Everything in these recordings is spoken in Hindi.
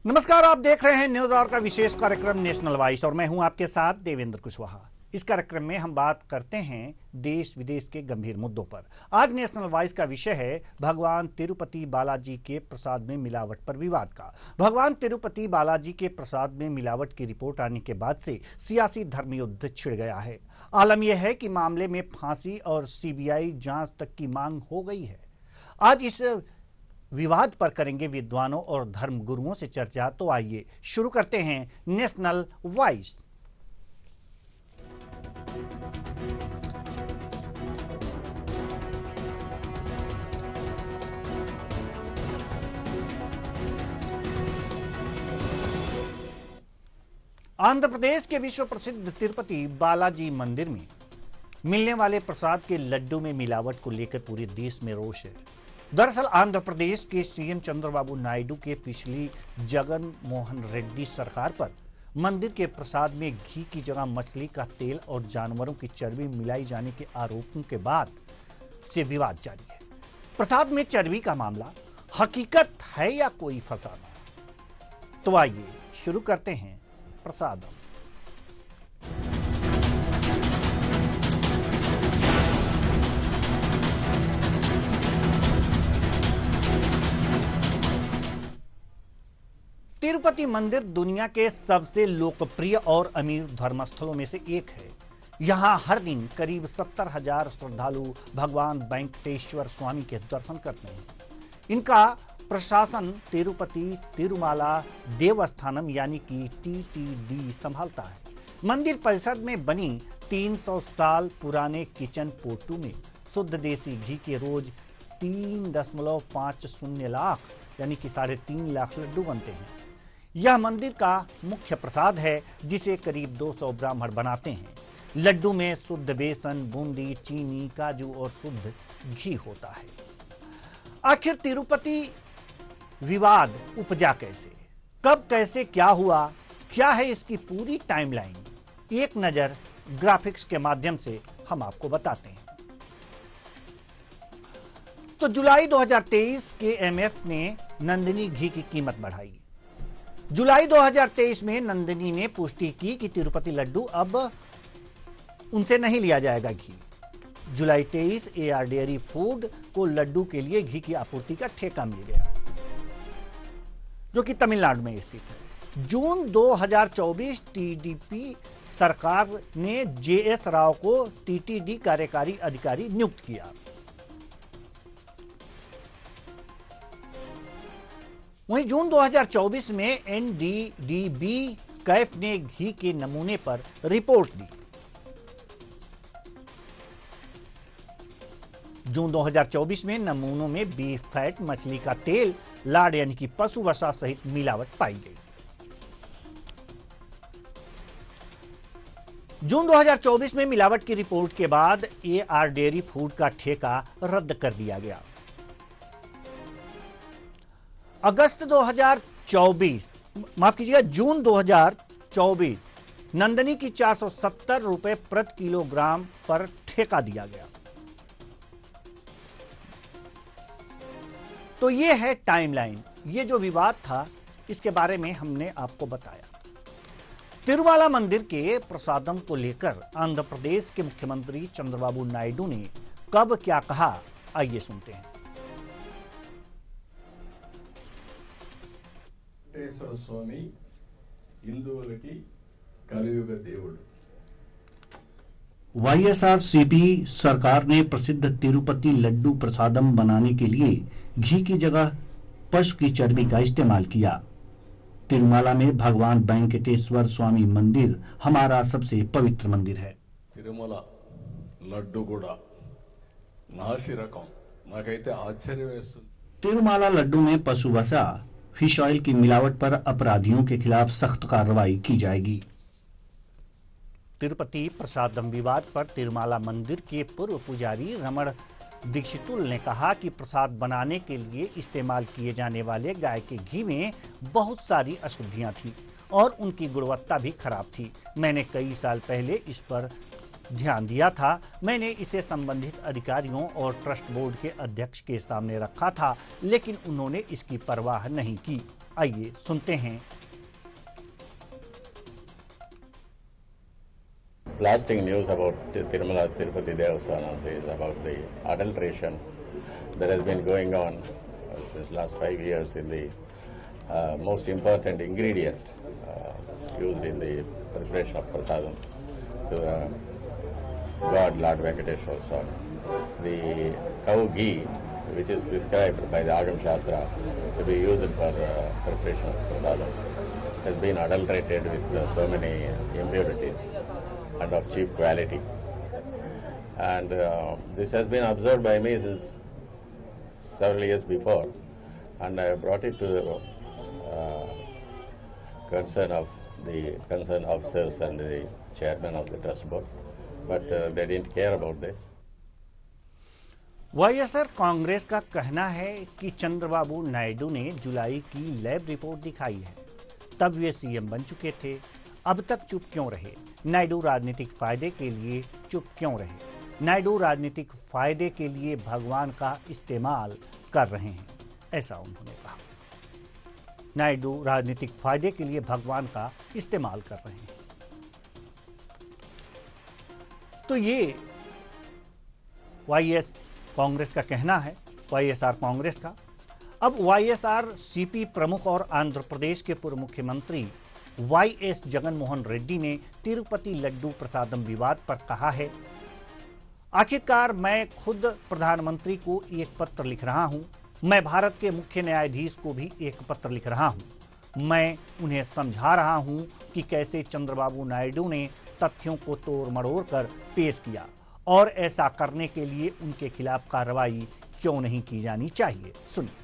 नमस्कार, आप देख रहे हैं न्यूज आवर का विशेष कार्यक्रम नेशनल वॉइस और मैं हूं आपके साथ देवेंद्र कुशवाहा। इस कार्यक्रम में हम बात करते हैं देश विदेश के गंभीर मुद्दों पर। आज नेशनल वॉइस का विषय है भगवान तिरुपति बालाजी के प्रसाद में मिलावट पर विवाद का। भगवान तिरुपति बालाजी के प्रसाद में मिलावट की रिपोर्ट आने के बाद से सियासी धर्मयुद्ध छिड़ गया है। आलम यह है कि मामले में फांसी और सीबीआई जांच तक की मांग हो गई है। आज इस विवाद पर करेंगे विद्वानों और धर्म गुरुओं से चर्चा। तो आइए शुरू करते हैं नेशनल वॉइस। आंध्र प्रदेश के विश्व प्रसिद्ध तिरुपति बालाजी मंदिर में मिलने वाले प्रसाद के लड्डू में मिलावट को लेकर पूरे देश में रोष है। दरअसल आंध्र प्रदेश के सीएम चंद्रबाबू नायडू के पिछली जगन मोहन रेड्डी सरकार पर मंदिर के प्रसाद में घी की जगह मछली का तेल और जानवरों की चर्बी मिलाई जाने के आरोपों के बाद से विवाद जारी है। प्रसाद में चर्बी का मामला हकीकत है या कोई फसाना? तो आइए शुरू करते हैं प्रसादम। तिरुपति मंदिर दुनिया के सबसे लोकप्रिय और अमीर धर्मस्थलों में से एक है। यहां हर दिन करीब 70,000 श्रद्धालु भगवान वेंकटेश्वर स्वामी के दर्शन करते हैं। इनका प्रशासन तिरुपति तिरुमाला देवस्थानम यानी कि टीटीडी संभालता है। मंदिर परिसर में बनी 300 साल पुराने किचन पोटू में शुद्ध देसी घी के रोज 3.50 लाख यानी कि 3.5 लाख लड्डू बनते हैं। यह मंदिर का मुख्य प्रसाद है जिसे करीब 200 ब्राह्मण बनाते हैं। लड्डू में शुद्ध बेसन, बूंदी, चीनी, काजू और शुद्ध घी होता है। आखिर तिरुपति विवाद उपजा कैसे, कब, कैसे, क्या हुआ, क्या है इसकी पूरी टाइमलाइन? एक नजर ग्राफिक्स के माध्यम से हम आपको बताते हैं। तो जुलाई 2023 के एमएफ ने नंदिनी घी की कीमत बढ़ाई। जुलाई 2023 में नंदिनी ने पुष्टि की कि तिरुपति लड्डू अब उनसे नहीं लिया जाएगा घी। जुलाई 23 एआर डेयरी फूड को लड्डू के लिए घी की आपूर्ति का ठेका मिल गया, जो कि तमिलनाडु में स्थित है। जून 2024 टीडीपी सरकार ने जेएस राव को टीटीडी कार्यकारी अधिकारी नियुक्त किया। वहीं जून 2024 में एनडीडीबी कैफ ने घी के नमूने पर रिपोर्ट दी। जून 2024 में नमूनों में बीफ फैट, मछली का तेल, लाड यानी कि पशु वसा सहित मिलावट पाई गई। जून 2024 में मिलावट की रिपोर्ट के बाद एआर डेयरी फूड का ठेका रद्द कर दिया गया। अगस्त 2024, माफ कीजिएगा, जून 2024 नंदिनी की 470 रुपए प्रति किलोग्राम पर ठेका दिया गया। तो ये है टाइमलाइन। ये जो विवाद था इसके बारे में हमने आपको बताया। तिरुमाला मंदिर के प्रसादम को लेकर आंध्र प्रदेश के मुख्यमंत्री चंद्रबाबू नायडू ने कब क्या कहा, आइए सुनते हैं। వెంకటేశ్వర స్వామి హిందువులకి కలియుగ దేవుడు। वाईएसआरसीपी सरकार ने प्रसिद्ध तिरुपति लड्डू प्रसादम बनाने के लिए घी की जगह पशु की चर्बी का इस्तेमाल किया। तिरुमाला में भगवान वेंकटेश्वर स्वामी मंदिर हमारा सबसे पवित्र मंदिर है। తిరుమల లడ్డు కూడా నాసి రకం, నాకైతే ఆశ్చర్యం వేస్తుంది। तिरुमाला लड्डू में पशु वसा, फिश ऑयल की मिलावट पर अपराधियों के खिलाफ सख्त कार्रवाई की जाएगी। तिरुपति प्रसादम विवाद पर तिरुमाला मंदिर के पूर्व पुजारी रमण दीक्षितुल ने कहा कि प्रसाद बनाने के लिए इस्तेमाल किए जाने वाले गाय के घी में बहुत सारी अशुद्धियां थी और उनकी गुणवत्ता भी खराब थी। मैंने कई साल पहले इस पर ध्यान दिया था। मैंने इसे संबंधित अधिकारियों और ट्रस्ट बोर्ड के अध्यक्ष के सामने रखा था, लेकिन उन्होंने इसकी परवाह नहीं की। आइए सुनते हैं। Blasting news about Tirumala Tirupati Devasthanam is about the adulteration that has been going on since last 5 years in the most important ingredient used in the preparation of prasadam to God Lord Venkateshwara Swami. The cow ghee, which is prescribed by the Agam Shastra to be used for preparation of prasadam, has been adulterated with so many impurities and of cheap quality. And this has been observed by me since several years before, and I brought it to the concern officers and the chairman of the trust board, but they didn't care about this. YSR Congress का कहना है कि चंद्रबाबू नायडू ने जुलाई की लैब रिपोर्ट दिखाई है, तब वे सीएम बन चुके थे, अब तक चुप क्यों रहे? नायडू राजनीतिक फायदे के लिए चुप क्यों रहे? नायडू राजनीतिक फायदे के लिए भगवान का इस्तेमाल कर रहे हैं, ऐसा उन्होंने कहा। नायडू राजनीतिक फायदे के लिए भगवान का इस्तेमाल कर रहे हैं। तो ये वाईएस कांग्रेस का कहना है, वाईएसआर कांग्रेस का। अब वाईएसआर सीपी प्रमुख और आंध्र प्रदेश के पूर्व मुख्यमंत्री वाईएस जगनमोहन रेड्डी ने तिरुपति लड्डू प्रसादम विवाद पर कहा है, आखिरकार मैं खुद प्रधानमंत्री को एक पत्र लिख रहा हूं, मैं भारत के मुख्य न्यायाधीश को भी एक पत्र लिख रहा हूं, मैं उन्हें समझा रहा हूं कि कैसे चंद्रबाबू नायडू ने तथ्यों को तोड़ मरोड़ कर पेश किया और ऐसा करने के लिए उनके खिलाफ कार्रवाई क्यों नहीं की जानी चाहिए। सुनिए।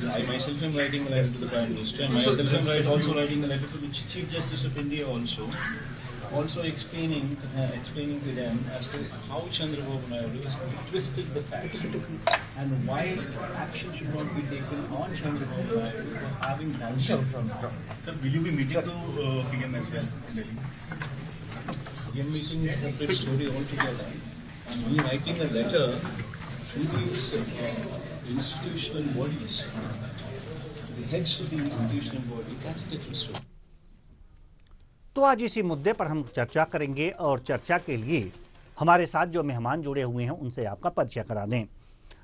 I myself am writing a letter to the Prime Minister, and myself am also writing a letter to the Chief Justice of India also explaining to them as to how Chandrababu Naidu has twisted the facts and why action should not be taken on Chandrababu Naidu for having done so. Sir, will you be meeting to PM as well in Delhi? PM meeting is a separate story altogether. And we writing a letter to these institutional bodies, the heads of the institutional body, that's a different story. तो आज इसी मुद्दे पर हम चर्चा करेंगे और चर्चा के लिए हमारे साथ जो मेहमान जुड़े हुए हैं उनसे आपका परिचय करा दें।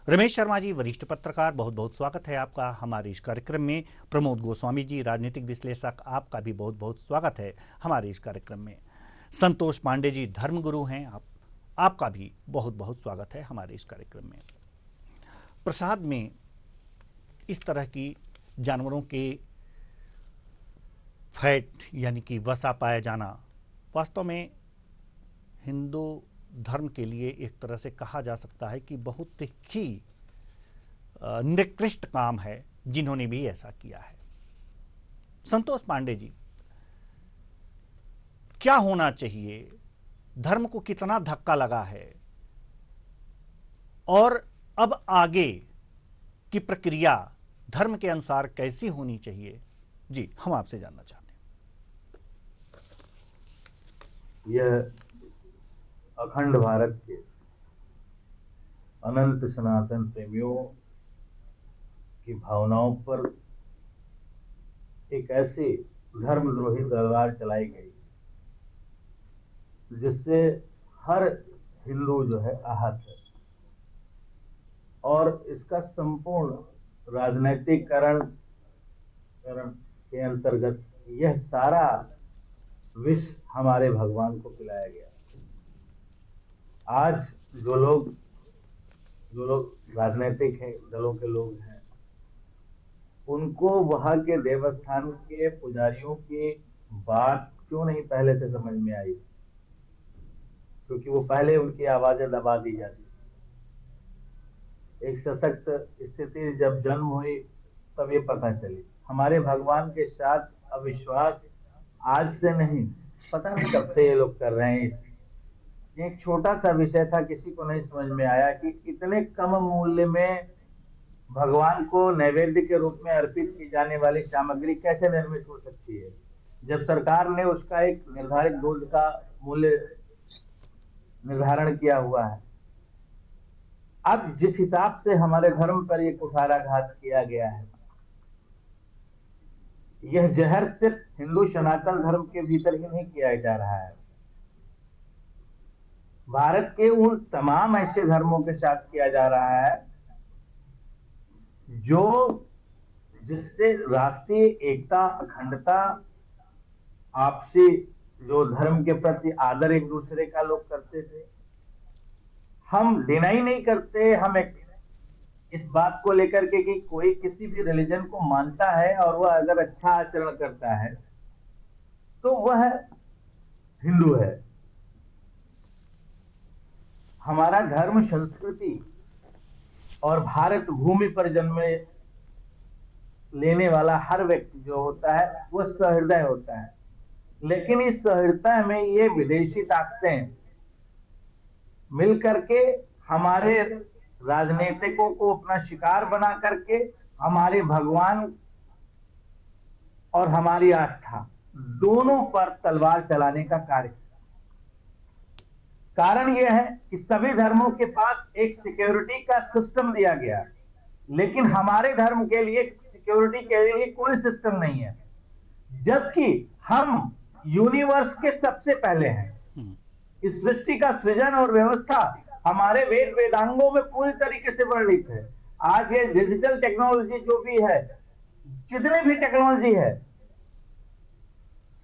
रमेश शर्मा जी, वरिष्ठ पत्रकार, बहुत बहुत स्वागत है आपका हमारे इस कार्यक्रम में। प्रमोद गोस्वामी जी, राजनीतिक विश्लेषक, आपका भी बहुत बहुत स्वागत है हमारे इस कार्यक्रम में। संतोष पांडे जी, धर्मगुरु हैं, आपका भी बहुत बहुत स्वागत है हमारे इस कार्यक्रम में। प्रसाद में इस तरह की जानवरों के फैट यानी कि वसा पाया जाना वास्तव में हिंदू धर्म के लिए एक तरह से कहा जा सकता है कि बहुत ही निकृष्ट काम है, जिन्होंने भी ऐसा किया है। संतोष पांडे जी, क्या होना चाहिए? धर्म को कितना धक्का लगा है और अब आगे की प्रक्रिया धर्म के अनुसार कैसी होनी चाहिए? जी, हम आपसे जानना चाहते हैं। यह अखंड भारत के अनंत सनातन प्रेमियों की भावनाओं पर एक ऐसी धर्मद्रोही तलवार चलाई गई जिससे हर हिंदू जो है आहत है, और इसका संपूर्ण राजनैतिकरण के अंतर्गत यह सारा विष हमारे भगवान को पिलाया गया। आज जो लोग राजनीतिक है दलों के लोग हैं, उनको वहां के देवस्थान के पुजारियों की बात क्यों नहीं पहले से समझ में आई? क्योंकि वो पहले उनकी आवाजें दबा दी जाती। एक सशक्त स्थिति जब जन्म हुई तब ये पता चली। हमारे भगवान के साथ अविश्वास आज से नहीं, पता नहीं कब से ये लोग कर रहे हैं। एक छोटा सा विषय था, किसी को नहीं समझ में आया कि इतने कम मूल्य में भगवान को नैवेद्य के रूप में अर्पित की जाने वाली सामग्री कैसे निर्मित हो सकती है। जब सरकार ने उसका एक निर्धारित दूध का मूल्य निर्धारण किया हुआ है। अब जिस हिसाब से हमारे धर्म पर ये कुठाराघात किया गया है, यह जहर सिर्फ हिंदू सनातन धर्म के भीतर ही नहीं किया जा रहा है, भारत के उन तमाम ऐसे धर्मों के साथ किया जा रहा है जो जिससे राष्ट्रीय एकता, अखंडता, आपसी जो धर्म के प्रति आदर एक दूसरे का लोग करते थे, हम डिनाई नहीं करते। हम एक इस बात को लेकर के कि कोई किसी भी रिलीजन को मानता है और वह अगर अच्छा आचरण करता है तो वह हिंदू है। हमारा धर्म, संस्कृति और भारत भूमि पर जन्म लेने वाला हर व्यक्ति जो होता है वह सहृदय होता है, लेकिन इस सहृदयता में ये विदेशी ताकतें मिल करके हमारे राजनीतिकों को अपना शिकार बना करके हमारे भगवान और हमारी आस्था दोनों पर तलवार चलाने का कार्य। कारण यह है कि सभी धर्मों के पास एक सिक्योरिटी का सिस्टम दिया गया, लेकिन हमारे धर्म के लिए सिक्योरिटी के लिए कोई सिस्टम नहीं है, जबकि हम यूनिवर्स के सबसे पहले हैं। इस सृष्टि का सृजन और व्यवस्था हमारे वेद वेदांगों में पूरी तरीके से वर्णित है। आज ये डिजिटल टेक्नोलॉजी जो भी है, जितने भी टेक्नोलॉजी है,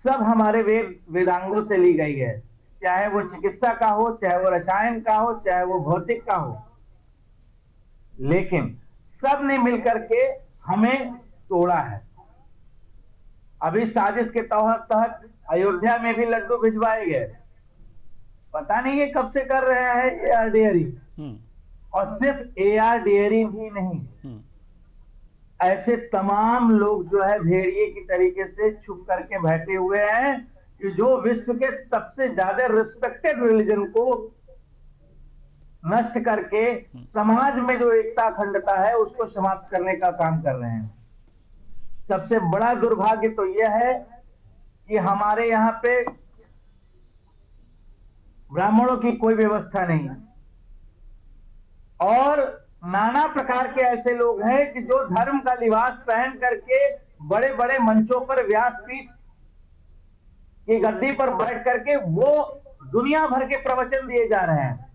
सब हमारे वेद वेदांगों से ली गई है, चाहे वो चिकित्सा का हो, चाहे वो रसायन का हो, चाहे वो भौतिक का हो, लेकिन सब ने मिलकर के हमें तोड़ा है। अभी साजिश के तहत अयोध्या में भी लड्डू भिजवाए गए, पता नहीं ये कब से कर रहे हैं एआर डेयरी। और सिर्फ एआर डेयरी ही नहीं, ऐसे तमाम लोग जो है भेड़िए की तरीके से छुप करके बैठे हुए हैं कि जो विश्व के सबसे ज्यादा रिस्पेक्टेड रिलीजन को नष्ट करके समाज में जो एकता अखंडता है उसको समाप्त करने का काम कर रहे हैं। सबसे बड़ा दुर्भाग्य तो यह है कि हमारे यहाँ पे ब्राह्मणों की कोई व्यवस्था नहीं, और नाना प्रकार के ऐसे लोग हैं कि जो धर्म का लिबास पहन करके बड़े बड़े मंचों पर, व्यासपीठ की गद्दी पर बैठ करके वो दुनिया भर के प्रवचन दिए जा रहे हैं,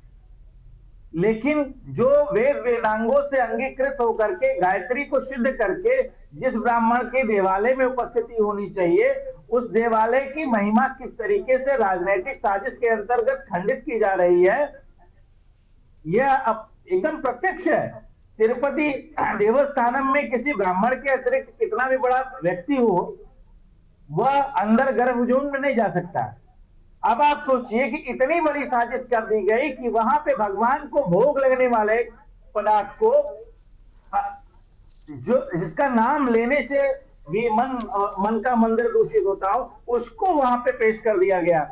लेकिन जो वेद वेदांगों से अंगीकृत होकर के गायत्री को सिद्ध करके जिस ब्राह्मण के देवालय में उपस्थिति होनी चाहिए, उस देवालय की महिमा किस तरीके से राजनीतिक साजिश के अंतर्गत खंडित की जा रही है, यह एकदम प्रत्यक्ष है। तिरुपति देवस्थानम में किसी ब्राह्मण के अतिरिक्त कितना भी बड़ा व्यक्ति हो, वह अंदर गर्भजून में नहीं जा सकता। अब आप सोचिए कि इतनी बड़ी साजिश कर दी गई कि वहां पे भगवान को भोग लगने वाले पदार्थ को, जो जिसका नाम लेने से भी मन का मंदिर दूषित होता हो, उसको वहां पे पेश कर दिया गया।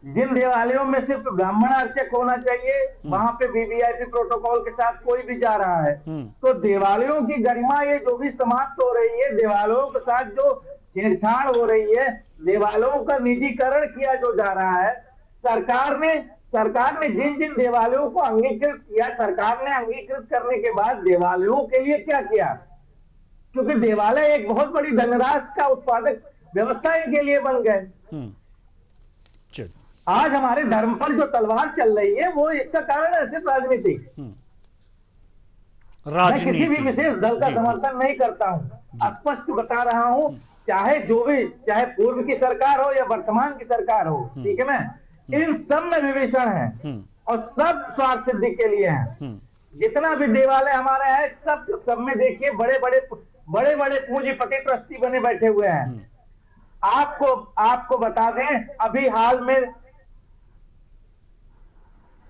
जिन देवालयों में सिर्फ ब्राह्मण अर्चक होना चाहिए, वहां पे वीवीआईपी प्रोटोकॉल के साथ कोई भी जा रहा है, तो देवालयों की गरिमा ये जो भी समाप्त हो रही है, देवालयों के साथ जो छेड़छाड़ हो रही है, देवालयों का निजीकरण किया जो जा रहा है, सरकार ने जिन जिन देवालयों को अंगीकृत किया, सरकार ने अंगीकृत करने के बाद देवालयों के लिए क्या किया? क्योंकि देवालय एक बहुत बड़ी धनराशि का उत्पादक व्यवस्था इनके लिए बन गए। आज हमारे धर्म पर जो तलवार चल रही है वो इसका कारण है सिर्फ राजनीतिक। मैं किसी भी विशेष दल का समर्थन नहीं करता हूं, स्पष्ट बता रहा हूं, चाहे जो भी, चाहे पूर्व की सरकार हो या वर्तमान की सरकार हो, ठीक है ना, इन सब में विभीषण है और सब स्वार्थ सिद्धि के लिए हैं। जितना भी देवालय हमारे है, सब में देखिए बड़े बड़े पूंजीपति ट्रस्टी बने बैठे हुए हैं। आपको बता दें, अभी हाल में,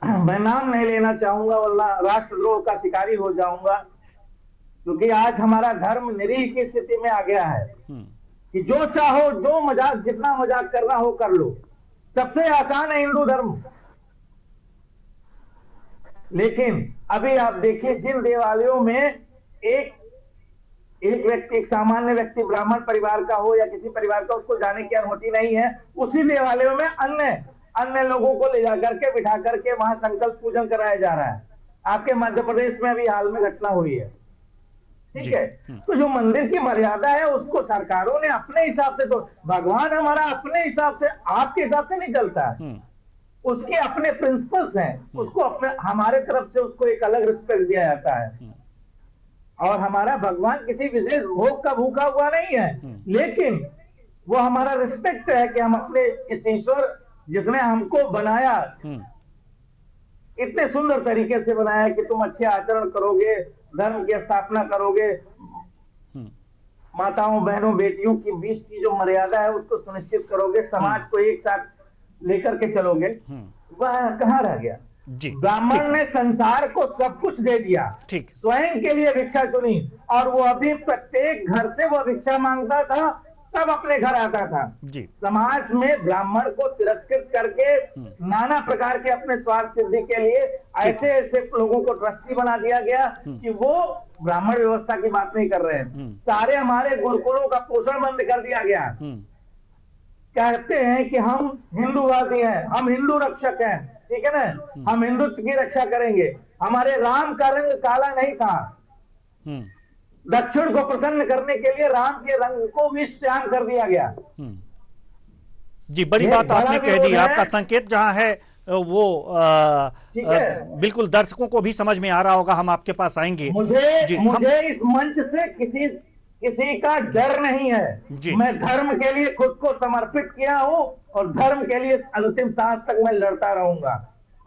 मैं नाम नहीं लेना चाहूंगा वरना राष्ट्रद्रोह का शिकारी हो जाऊंगा, क्योंकि आज हमारा धर्म निरीह की स्थिति में आ गया है कि जो चाहो, जो मजाक, जितना मजाक करना हो कर लो। सबसे आसान है हिंदू धर्म, लेकिन अभी आप देखिए जिन देवालयों में एक व्यक्ति, एक सामान्य व्यक्ति ब्राह्मण परिवार का हो या किसी परिवार का, उसको जाने की अनुमति नहीं है, उसी देवालयों में अन्य अन्य लोगों को ले जाकर के बिठा करके वहां संकल्प पूजन कराया जा रहा है। आपके मध्य प्रदेश में अभी हाल में घटना हुई है, ठीक है। तो जो मंदिर की मर्यादा है उसको सरकारों ने अपने हिसाब से, तो भगवान हमारा अपने हिसाब से, आपके हिसाब से नहीं चलता है, उसके अपने प्रिंसिपल्स हैं, उसको अपने, हमारे तरफ से उसको एक अलग रिस्पेक्ट दिया जाता है। और हमारा भगवान किसी विशेष भोग का भूखा हुआ नहीं है, लेकिन वो हमारा रिस्पेक्ट है कि हम अपने इस ईश्वर जिसने हमको बनाया, इतने सुंदर तरीके से बनाया कि तुम अच्छे आचरण करोगे, धर्म की स्थापना करोगे, माताओं बहनों बेटियों के बीच की जो मर्यादा है उसको सुनिश्चित करोगे, समाज को एक साथ लेकर के चलोगे, वह कहाँ रह गया? ब्राह्मण ने संसार को सब कुछ दे दिया, स्वयं के लिए भिक्षा चुनी, और वो अभी प्रत्येक घर से वो भिक्षा मांगता था, तब अपने घर आता था। समाज में ब्राह्मण को तिरस्कृत करके नाना प्रकार के अपने स्वार्थ सिद्धि के लिए ऐसे ऐसे लोगों को ट्रस्टी बना दिया गया कि वो ब्राह्मण व्यवस्था की बात नहीं कर रहे हैं। सारे हमारे गुरुकुलों का पोषण बंद कर दिया गया। कहते हैं कि हम हिंदूवादी हैं, हम हिंदू रक्षक हैं, ठीक है ना, हम हिंदुत्व की रक्षा करेंगे। हमारे राम का रंग काला नहीं था, दक्षिण को प्रसन्न करने के लिए राम के रंग को विष श्याम कर दिया गया। जी, बड़ी बात आपने कह दी। आपका संकेत जहां है वो बिल्कुल दर्शकों को भी समझ में आ रहा होगा। हम आपके पास आएंगे। मुझे इस मंच से किसी का डर नहीं है। मैं धर्म के लिए खुद को समर्पित किया हूं और धर्म के लिए अंतिम सांस तक मैं लड़ता रहूंगा।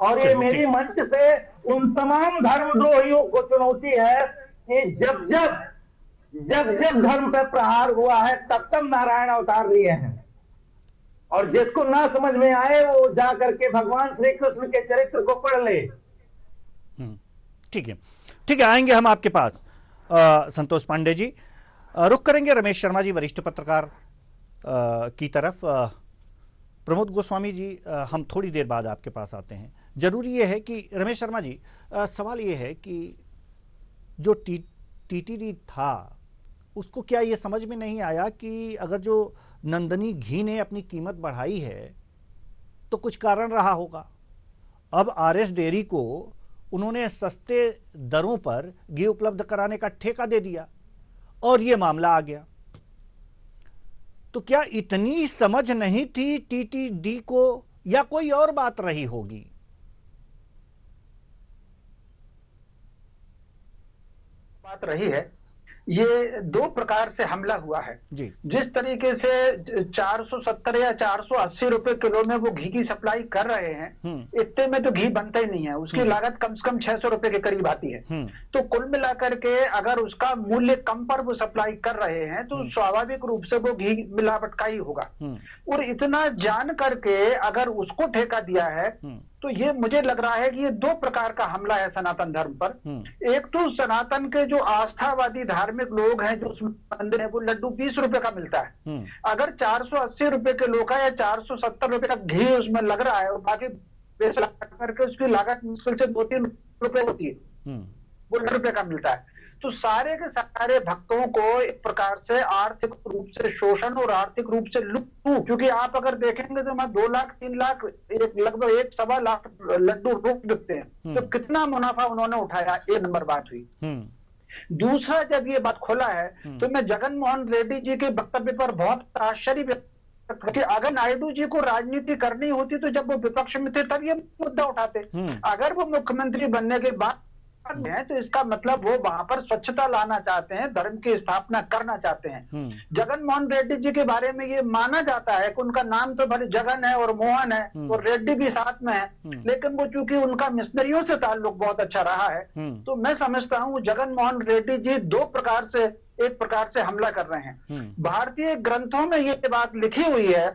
और ये मेरी मंच से उन तमाम धर्मद्रोहियों को चुनौती है कि जब जब धर्म पर प्रहार हुआ है तब नारायण अवतार लिए हैं, और जिसको ना समझ में आए वो जा करके भगवान श्री कृष्ण के चरित्र को पढ़ ले। ठीक है, आएंगे हम आपके पास। संतोष पांडे जी, रुख करेंगे रमेश शर्मा जी वरिष्ठ पत्रकार की तरफ। प्रमोद गोस्वामी जी, हम थोड़ी देर बाद आपके पास आते हैं। जरूरी यह है कि रमेश शर्मा जी, सवाल यह है कि जो टीटीडी था उसको क्या ये समझ में नहीं आया कि अगर जो नंदनी घी ने अपनी कीमत बढ़ाई है तो कुछ कारण रहा होगा। अब आरएस डेयरी को उन्होंने सस्ते दरों पर घी उपलब्ध कराने का ठेका दे दिया और ये मामला आ गया। तो क्या इतनी समझ नहीं थी टीटीडी को, या कोई और बात रही होगी? बात रही है, ये दो प्रकार से हमला हुआ है जी। जिस तरीके से 470 या 480 रुपए किलो में वो घी की सप्लाई कर रहे हैं, इतने में तो घी बनता ही नहीं है, उसकी लागत कम से कम 600 रुपए के करीब आती है। तो कुल मिलाकर के अगर उसका मूल्य कम पर वो सप्लाई कर रहे हैं तो स्वाभाविक रूप से वो घी मिलावट का ही होगा। और इतना जान करके अगर उसको ठेका दिया है तो ये मुझे लग रहा है कि ये दो प्रकार का हमला है सनातन धर्म पर। एक तो सनातन के जो आस्थावादी धार्मिक लोग हैं, जो उस मंदिर है, वो लड्डू 20 रुपए का मिलता है। अगर 480 रुपए किलो का या 470 रुपए का घी उसमें लग रहा है और बाकी पैसा करके उसकी लागत मुश्किल से 2-3 रुपए होती है, वो 100 रुपए का मिलता है। तो सारे के सारे भक्तों को एक प्रकार से आर्थिक रूप से शोषण और आर्थिक रूप से लूट, क्योंकि आप अगर देखेंगे तो 2 लाख 3 लाख लगभग 1-1.25 लाख लड्डू रोक देते हैं, तो कितना मुनाफा उन्होंने उठाया। एक नंबर बात हुई। दूसरा, जब ये बात खोला है तो मैं जगन मोहन रेड्डी जी के वक्तव्य पर बहुत आश्चर्य कि अगर नायडू जी को राजनीति करनी होती तो जब वो विपक्ष में थे तब ये मुद्दा उठाते। अगर वो मुख्यमंत्री बनने के बाद है तो इसका मतलब वो वहां पर स्वच्छता लाना चाहते हैं, धर्म की स्थापना करना चाहते हैं। जगन मोहन रेड्डी जी के बारे में ये माना जाता है कि उनका नाम तो भले जगन है और मोहन है और रेड्डी भी साथ में है, लेकिन वो चूंकि उनका मिशनरियों से ताल्लुक बहुत अच्छा रहा है, तो मैं समझता हूँ जगन मोहन रेड्डी जी एक प्रकार से हमला कर रहे हैं। भारतीय ग्रंथों में ये बात लिखी हुई है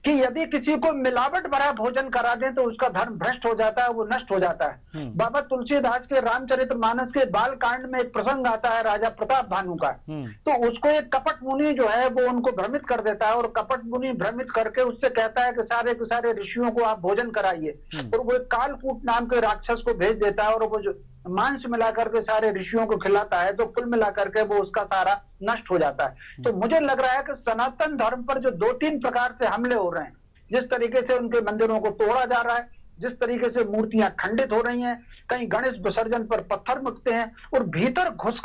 कि यदि किसी को मिलावट भरा भोजन करा दें तो उसका धर्म भ्रष्ट हो जाता है, वो नष्ट हो जाता है। बाबा तुलसीदास के रामचरितमानस के बाल कांड में एक प्रसंग आता है राजा प्रताप भानु का, तो उसको एक कपट मुनि जो है वो उनको भ्रमित कर देता है, और कपट मुनि भ्रमित करके उससे कहता है कि सारे के सारे ऋषियों को आप भोजन कराइए, और वो एक कालकूट नाम के राक्षस को भेज देता है और वो जो मांस मिलाकर के सारे ऋषियों को खिलाता है, तो कुल मिलाकर के वो उसका सारा नष्ट हो जाता है। तो मुझे लग रहा है कि सनातन धर्म पर जो 2-3 प्रकार से हमले हो रहे हैं, जिस तरीके से उनके मंदिरों को तोड़ा जा रहा है, जिस तरीके से मूर्तियां खंडित हो रही हैं, कहीं गणेश विसर्जन पर पत्थर मुकते हैं, और भीतर घुस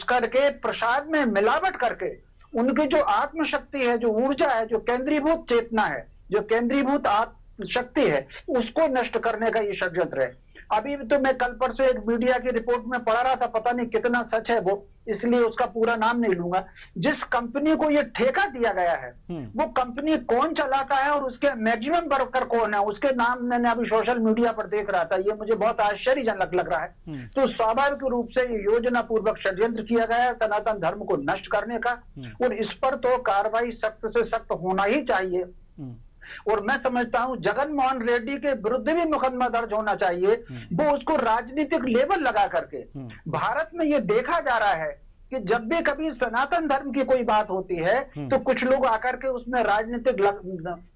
करके प्रसाद में मिलावट करके उनकी जो आत्मशक्ति है, जो ऊर्जा है, जो केंद्रीभूत चेतना है, जो केंद्रीभूत शक्ति है, उसको नष्ट करने का ये षड्यंत्र है। अभी तो मैं कल परसों एक मीडिया की रिपोर्ट में पढ़ रहा था, पता नहीं कितना सच है वो, इसलिए उसका पूरा नाम नहीं लूंगा। जिस कंपनी को ये ठेका दिया गया है वो कंपनी कौन चलाता है और उसके मैक्सिमम वर्कर कौन है, उसके नाम मैंने अभी सोशल मीडिया पर देख रहा था, ये मुझे बहुत आश्चर्यजनक लग रहा है। तो स्वाभाविक रूप से ये योजना पूर्वक षड्यंत्र किया गया है सनातन धर्म को नष्ट करने का, और इस पर तो कार्रवाई सख्त से सख्त होना ही चाहिए। और मैं समझता हूं जगन मोहन रेड्डी के विरुद्ध भी मुकदमा दर्ज होना चाहिए। वो उसको राजनीतिक लेबल लगा करके, भारत में ये देखा जा रहा है कि जब भी कभी सनातन धर्म की कोई बात होती है तो कुछ लोग आकर के उसमें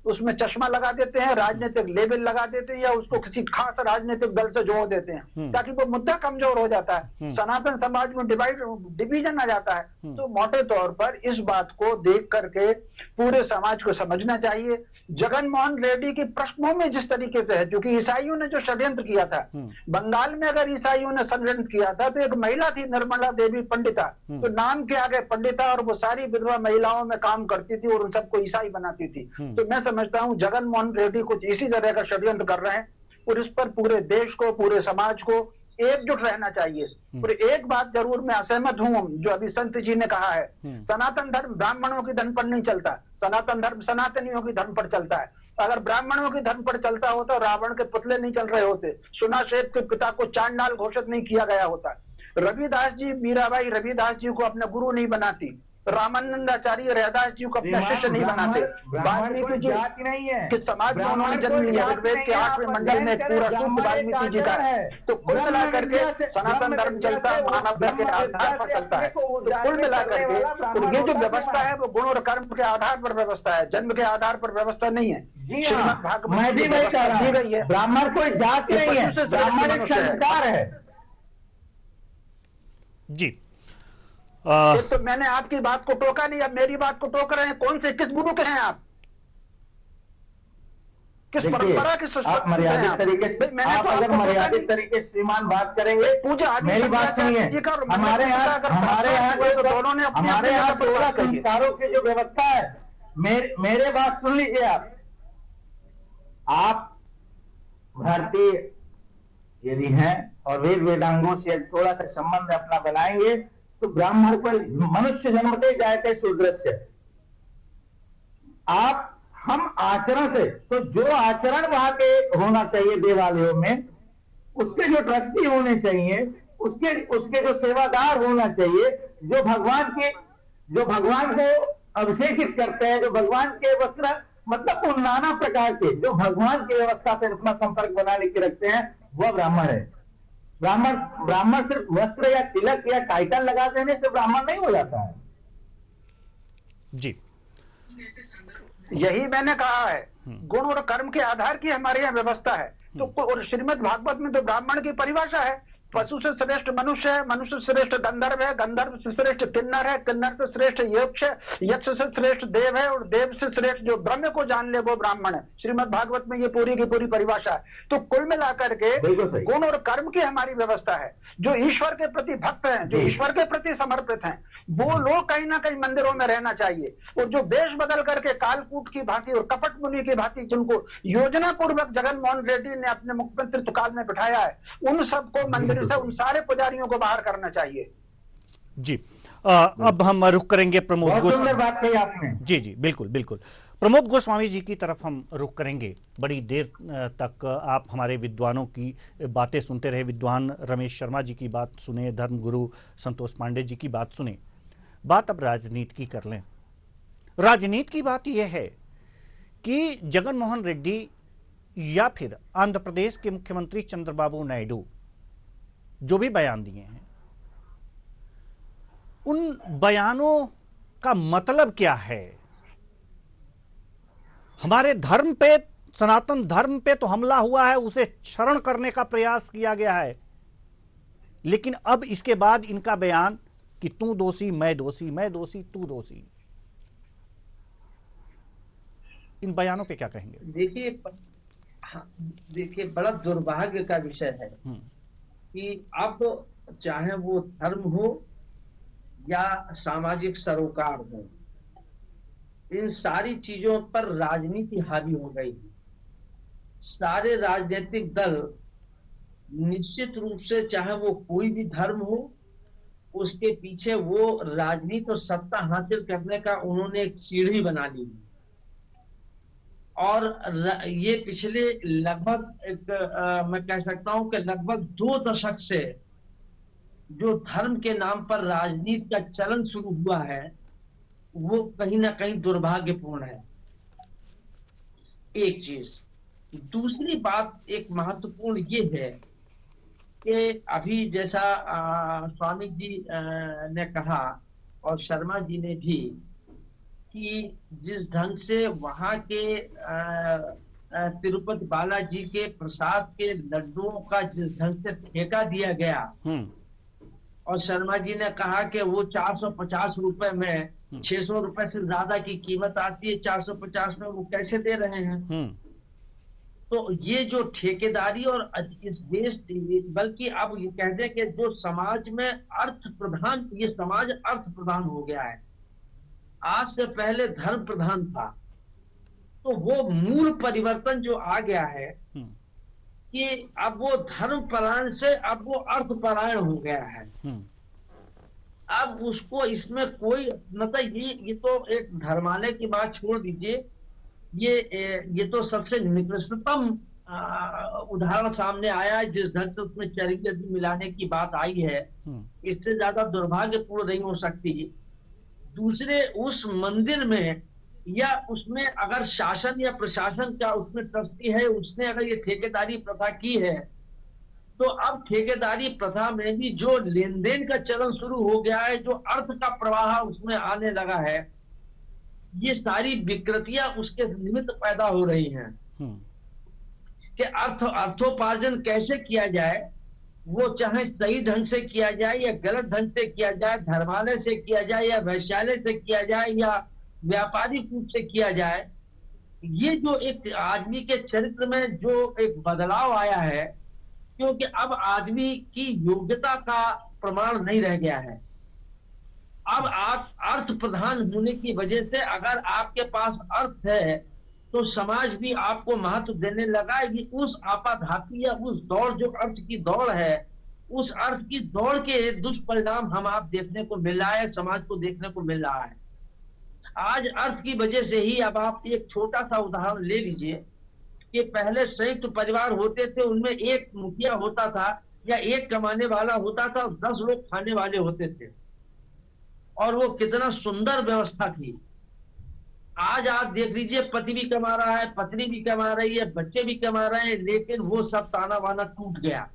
उसमें चश्मा लगा देते हैं, राजनीतिक लेबल लगा देते हैं, या उसको किसी खास राजनीतिक दल से जोड़ देते हैं ताकि वो मुद्दा कमजोर हो जाता है, सनातन समाज में डिवीजन आ जाता है। तो मोटे तौर पर इस बात को देख करके पूरे समाज को समझना चाहिए। जगन मोहन रेड्डी की पृष्ठभूमि जिस तरीके से है, क्योंकि ईसाइयों ने जो षड्यंत्र किया था बंगाल में, अगर ईसाइयों ने षड्यंत्र किया था तो एक महिला थी निर्मला देवी पंडिता, तो नाम के आगे पंडिता, और वो सारी विधवा महिलाओं में काम करती थी और उन सबको ईसाई बनाती थी। तो मैं समझता हूं जगन मोहन रेड्डी कुछ इसी तरह का षड्यंत्र कर रहे हैं, और इस पर पूरे देश को, पूरे समाज को एकजुट रहना चाहिए। और एक बात जरूर मैं असहमत हूं जो अभी संत जी ने कहा है, सनातन धर्म ब्राह्मणों की धर्म पर नहीं चलता, सनातन धर्म सनातनियों की धर्म पर चलता है। अगर ब्राह्मणों की धर्म पर चलता होता तो रावण के पुतले नहीं चल रहे होते, सुनाशेप के पिता को चांडाल घोषित नहीं किया गया होता, रविदास जी, मीराबाई रविदास जी को अपना गुरु नहीं बनाती, रामानंदाचार्य रैदास जी को अपना शिष्य नहीं बनाते, वाल्मीकि जी किस समाज में उन्होंने जन्म लिया, ऋग्वेद के 8वें मंडल में एक पूरा सूक्त वाल्मीकि जी का है। तो कुल मिलाकर के सनातन धर्म चलता है, मानवता के आधार पर चलता है। तो कुल मिलाकर के ये जो व्यवस्था है वो गुण और कर्म के आधार पर व्यवस्था है, जन्म के आधार पर व्यवस्था नहीं है। श्रीमद् भागवत दी गई है, ब्राह्मण कोई जात नहीं है, ब्राह्मण एक संस्कार है जी। तो मैंने आपकी बात को टोका नहीं, अब मेरी बात को टोक रहे हैं। कौन से, किस गुरु के हैं आप, किस परंपरा के? आप मर्यादित तरीके से, आप अगर मर्यादित तरीके से श्रीमान बात करेंगे, पूजा मेरी बात सुनिए। हमारे यहाँ दोनों ने हमारे यहाँ 16 संस्कारों की जो व्यवस्था है, मेरे बात सुन लीजिए। आप भारतीय यदि हैं और वेद वेदांगों से थोड़ा सा संबंध अपना बनाएंगे तो ब्राह्मण को मनुष्य जन्मते जायते शूद्रस्य। आप हम आचरण से, तो जो आचरण वहां के होना चाहिए देवालयों में, उसके जो ट्रस्टी होने चाहिए, उसके जो सेवादार होना चाहिए, जो भगवान को अभिषेकित करते हैं, जो भगवान के वस्त्र, मतलब उन नाना प्रकार के जो भगवान की व्यवस्था से अपना संपर्क बना के रखते हैं, वह ब्राह्मण है। ब्राह्मण सिर्फ वस्त्र या तिलक या टाइटल लगा देने से ब्राह्मण नहीं हो जाता है जी। यही मैंने कहा है, गुण और कर्म के आधार की हमारे यहाँ व्यवस्था है। तो और श्रीमद् भागवत में तो ब्राह्मण की परिभाषा है, पशु से श्रेष्ठ मनुष्य है, मनुष्य से श्रेष्ठ गंधर्व है, गंधर्व से श्रेष्ठ किन्नर है, किन्नर से श्रेष्ठ यक्ष है, यक्ष से श्रेष्ठ देव है, और देव से श्रेष्ठ जो ब्रह्म को जान ले वो ब्राह्मण है। श्रीमद् भागवत में ये पूरी की पूरी परिभाषा है। तो कुल मिलाकर के गुण और कर्म की हमारी व्यवस्था है। जो ईश्वर के प्रति भक्त हैं, जो ईश्वर के प्रति समर्पित हैं, वो लोग कहीं ना कहीं मंदिरों में रहना चाहिए। और जो वेश बदल करके कालकूट की भांति और कपट मुनि की भांति जिनको योजना पूर्वक जगन मोहन रेड्डी ने अपने मुख्यमंत्री काल में बिठाया है, उन सबको मंदिर से, उन सारे पुजारियों को बाहर करना चाहिए जी। अब हम रुख करेंगे प्रमोद गोस्वामी। बात कही आपने। जी जी, बिल्कुल बिल्कुल। प्रमोद गोस्वामी जी की तरफ हम रुख करेंगे। बड़ी देर तक आप हमारे विद्वानों की बातें सुनते रहे, विद्वान रमेश शर्मा जी की बात सुने, धर्मगुरु संतोष पांडे जी की बात सुने। बात अब राजनीति की कर लें। राजनीति की बात यह है कि जगन मोहन रेड्डी या फिर आंध्र प्रदेश के मुख्यमंत्री चंद्रबाबू नायडू जो भी बयान दिए हैं, उन बयानों का मतलब क्या है? हमारे धर्म पे, सनातन धर्म पे तो हमला हुआ है, उसे क्षरण करने का प्रयास किया गया है, लेकिन अब इसके बाद इनका बयान कि तू दोषी, मैं दोषी, मैं दोषी, तू दोषी। इन बयानों पे क्या कहेंगे? देखिए बड़ा दुर्भाग्य का विषय है कि अब चाहे वो धर्म हो या सामाजिक सरोकार हो, इन सारी चीजों पर राजनीति हावी हो गई है। सारे राजनीतिक दल निश्चित रूप से, चाहे वो कोई भी धर्म हो, उसके पीछे वो राजनीति और सत्ता हासिल करने का उन्होंने एक सीढ़ी बना ली है। और ये पिछले लगभग मैं कह सकता हूं कि लगभग 2 दशक से जो धर्म के नाम पर राजनीति का चलन शुरू हुआ है, वो कहीं ना कहीं दुर्भाग्यपूर्ण है। एक चीज। दूसरी बात एक महत्वपूर्ण ये है कि अभी जैसा स्वामी जी ने कहा और शर्मा जी ने भी, कि जिस ढंग से वहां के तिरुपति बालाजी के प्रसाद के लड्डुओं का जिस ढंग से ठेका दिया गया, और शर्मा जी ने कहा कि वो 450 रुपए में 600 रुपए से ज्यादा की कीमत आती है, 450 में वो कैसे दे रहे हैं? तो ये जो ठेकेदारी और इस देश, बल्कि अब ये कह दें कि जो समाज में अर्थ प्रधान, ये समाज अर्थ प्रधान हो गया है। आज से पहले धर्म प्रधान था, तो वो मूल परिवर्तन जो आ गया है कि अब वो धर्म परायण से अब वो अर्थ परायण हो गया है। अब उसको इसमें कोई मतलब ये तो एक धर्मालय की बात छोड़ दीजिए, ये तो सबसे निकृष्टतम उदाहरण सामने आया है जिस ढंग से उसमें चरित्र मिलाने की बात आई है। इससे ज्यादा दुर्भाग्यपूर्ण नहीं हो सकती। दूसरे, उस मंदिर में या उसमें अगर शासन या प्रशासन का उसमें ट्रस्टी है, उसने अगर ये ठेकेदारी प्रथा की है, तो अब ठेकेदारी प्रथा में भी जो लेन देन का चलन शुरू हो गया है, जो अर्थ का प्रवाह उसमें आने लगा है, ये सारी विकृतियां उसके निमित्त पैदा हो रही हैं कि अर्थोपार्जन कैसे किया जाए, वो चाहे सही ढंग से किया जाए या गलत ढंग से किया जाए, धर्मालय से किया जाए या वैश्यालय से किया जाए या व्यापारिक रूप से किया जाए। ये जो एक आदमी के चरित्र में जो एक बदलाव आया है, क्योंकि अब आदमी की योग्यता का प्रमाण नहीं रह गया है। अब आप अर्थ प्रधान होने की वजह से अगर आपके पास अर्थ है तो समाज भी आपको महत्व देने लगा। कि उस आपाधापी या उस दौड़, जो अर्थ की दौड़ है, उस अर्थ की दौड़ के दुष्परिणाम हम आप देखने को मिल रहा है, समाज को देखने को मिल रहा है। आज अर्थ की वजह से ही, अब आप एक छोटा सा उदाहरण ले लीजिए कि पहले संयुक्त परिवार होते थे, उनमें एक मुखिया होता था या एक कमाने वाला होता था, 10 लोग खाने वाले होते थे, और वो कितना सुंदर व्यवस्था थी। आज आप देख लीजिए, पति भी कमा रहा है, पत्नी भी कमा रही है, बच्चे भी कमा रहे हैं, लेकिन वो सब ताना बाना टूट गया।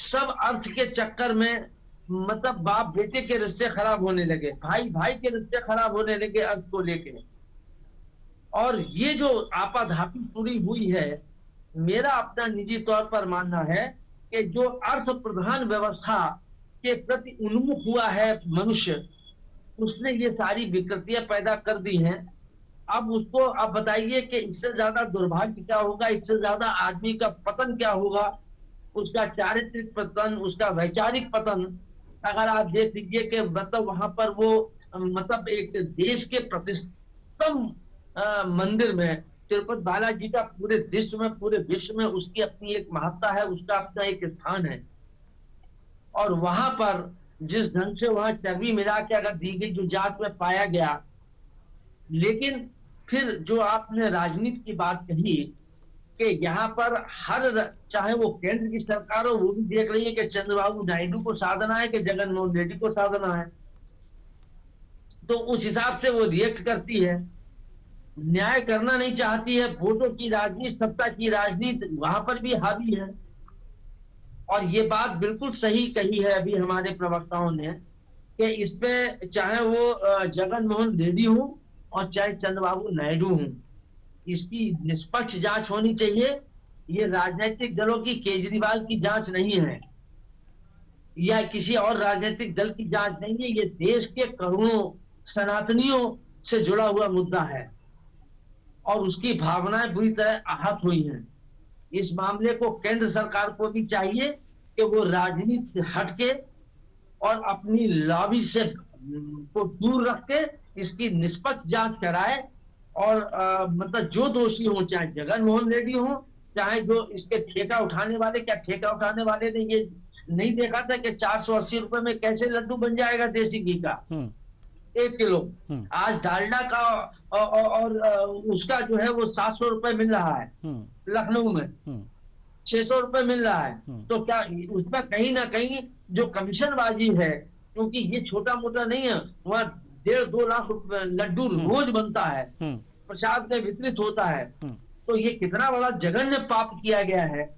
सब अर्थ के चक्कर में, मतलब बाप बेटे के रिश्ते खराब होने लगे, भाई भाई के रिश्ते खराब होने लगे अर्थ को लेके। और ये जो आपाधापी पूरी हुई है, मेरा अपना निजी तौर पर मानना है कि जो अर्थ प्रधान व्यवस्था के प्रति उन्मुख हुआ है मनुष्य, उसने ये सारी विकृतियां पैदा कर दी हैं। अब उसको आप बताइए कि इससे ज्यादा दुर्भाग्य क्या होगा, इससे ज्यादा आदमी का पतन क्या होगा, उसका चारित्रिक पतन, उसका वैचारिक पतन। अगर आप देख लीजिए कि मतलब वहां पर वो मतलब एक देश के प्रतिष्ठितम मंदिर में तिरुपति बालाजी का पूरे देश में, पूरे विश्व में उसकी अपनी एक महत्ता है, उसका अपना एक स्थान है। और वहां पर जिस ढंग से वहां चर्बी मिला के अगर दी गई, जो जांच में पाया गया। लेकिन फिर जो आपने राजनीति की बात कही कि यहाँ पर हर, चाहे वो केंद्र की सरकार हो, वो भी देख रही है कि चंद्रबाबू नायडू को साधना है कि जगन मोहन रेड्डी को साधना है, तो उस हिसाब से वो रिएक्ट करती है। न्याय करना नहीं चाहती है, वोटों की राजनीति, सत्ता की राजनीति वहां पर भी हावी है। और ये बात बिल्कुल सही कही है अभी हमारे प्रवक्ताओं ने कि इस पे चाहे वो जगन मोहन रेड्डी हो और चाहे चंद्रबाबू नायडू हो, इसकी निष्पक्ष जांच होनी चाहिए। ये राजनीतिक दलों की, केजरीवाल की जांच नहीं है या किसी और राजनीतिक दल की जांच नहीं है, ये देश के करोड़ों सनातनियों से जुड़ा हुआ मुद्दा है। और उसकी भावनाएं बुरी तरह आहत हुई हैं। इस मामले को केंद्र सरकार को भी चाहिए कि वो राजनीति से हटके और अपनी लॉबी से को दूर रख के इसकी निष्पक्ष जांच कराए और मतलब जो दोषी हो, चाहे जगन मोहन रेड्डी हो, चाहे जो इसके ठेका उठाने वाले, क्या ठेका उठाने वाले ने ये नहीं देखा था कि 480 रुपए में कैसे लड्डू बन जाएगा देसी घी का 1 किलो। आज डालडा का और उसका जो है वो 700 रुपए मिल रहा है लखनऊ में, 600 रुपए मिल रहा है। तो क्या उसमें कहीं ना कहीं जो कमीशनबाजी है, क्योंकि ये छोटा मोटा नहीं है, वहाँ 1.5-2 लाख लड्डू रोज बनता है, प्रसाद में वितरित होता है। तो ये कितना बड़ा जघन्य पाप किया गया है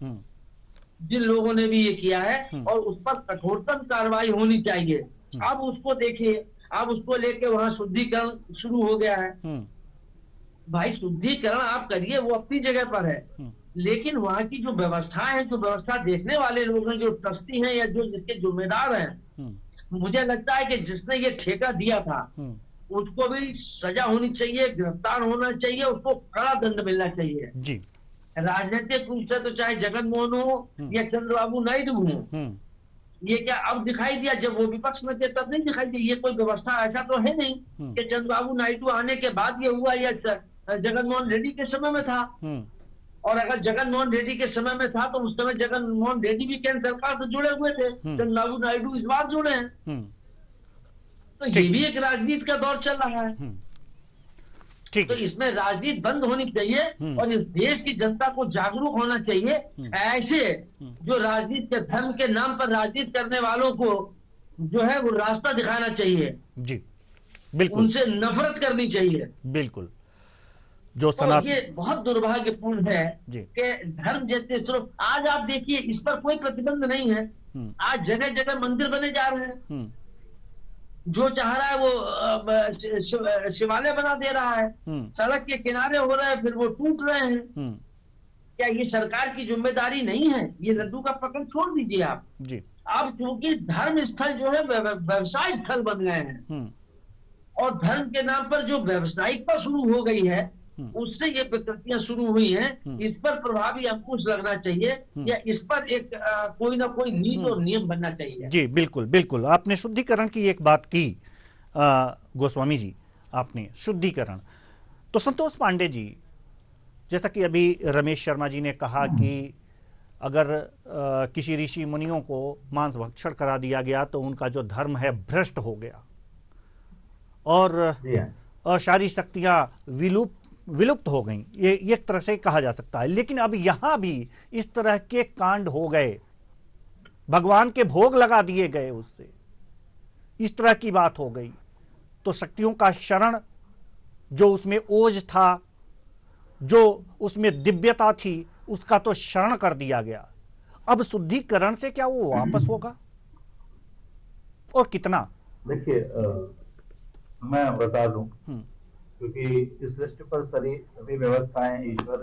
जिन लोगों ने भी ये किया है, और उस पर कठोरतम कार्रवाई होनी चाहिए। अब उसको देखिए, अब उसको लेके वहां शुद्धिकरण शुरू हो गया है। भाई शुद्धिकरण आप करिए, वो अपनी जगह पर है, लेकिन वहां की जो व्यवस्था है, जो व्यवस्था देखने वाले लोग हैं, जो ट्रस्टी हैं या जो जिसके जिम्मेदार हैं, मुझे लगता है कि जिसने ये ठेका दिया था उसको भी सजा होनी चाहिए, गिरफ्तार होना चाहिए, उसको कड़ा दंड मिलना चाहिए जी। राजनीतिक रूप से तो चाहे जगन मोहन हो या चंद्रबाबू नायडू हो, ये क्या अब दिखाई दिया? जब वो विपक्ष में थे तब नहीं दिखाई दी। ये कोई व्यवस्था ऐसा तो है नहीं कि चंद्रबाबू नायडू आने के बाद ये हुआ या जगन मोहन रेड्डी के समय में था। और अगर जगन मोहन रेड्डी के समय में था तो उस समय जगन मोहन रेड्डी भी केंद्र सरकार से जुड़े हुए थे, चंद्रबाबू नायडू इस बार जुड़े हैं। तो ये भी एक राजनीति का दौर चल रहा है। तो इसमें राजनीति बंद होनी चाहिए और इस देश की जनता को जागरूक होना चाहिए। ऐसे जो राजनीति के धर्म के नाम पर राजनीति करने वालों को जो है वो रास्ता दिखाना चाहिए जी, बिल्कुल उनसे नफरत करनी चाहिए, बिल्कुल। जो तो ये बहुत दुर्भाग्यपूर्ण है कि धर्म जैसे स्वरूप, आज आप देखिए इस पर कोई प्रतिबंध नहीं है। आज जगह जगह मंदिर बने जा रहे हैं, जो चाह रहा है वो शिवालय बना दे रहा है, सड़क के किनारे हो रहे हैं, फिर वो टूट रहे हैं। क्या ये सरकार की जिम्मेदारी नहीं है? ये लड्डू का पकड़ छोड़ दीजिए आप जी। अब क्योंकि धर्म स्थल जो है व्यवसाय स्थल बन गए हैं और धर्म के नाम पर जो व्यावसायिकता शुरू हो गई है उससे ये विकृतियां शुरू हुई हैं। इस पर प्रभावी अंकुश लगना चाहिए या इस पर एक कोई ना कोई नीति और नियम बनना चाहिए जी। बिल्कुल बिल्कुल, आपने शुद्धिकरण की एक बात की गोस्वामी जी, आपने शुद्धिकरण। तो संतोष पांडे जी, जैसा कि अभी रमेश शर्मा जी ने कहा कि अगर किसी ऋषि मुनियों को मांस भक्षण करा दिया गया तो उनका जो धर्म है भ्रष्ट हो गया और अशारी शक्तियां विलुप्त हो गई, ये एक तरह से कहा जा सकता है। लेकिन अब यहां भी इस तरह के कांड हो गए, भगवान के भोग लगा दिए गए, उससे इस तरह की बात हो गई, तो शक्तियों का शरण, जो उसमें ओज था, जो उसमें दिव्यता थी, उसका तो शरण कर दिया गया। अब शुद्धिकरण से क्या वो वापस होगा और कितना? देखिए, मैं बता दूं, क्योंकि इस सृष्टि पर सभी व्यवस्थाएं ईश्वर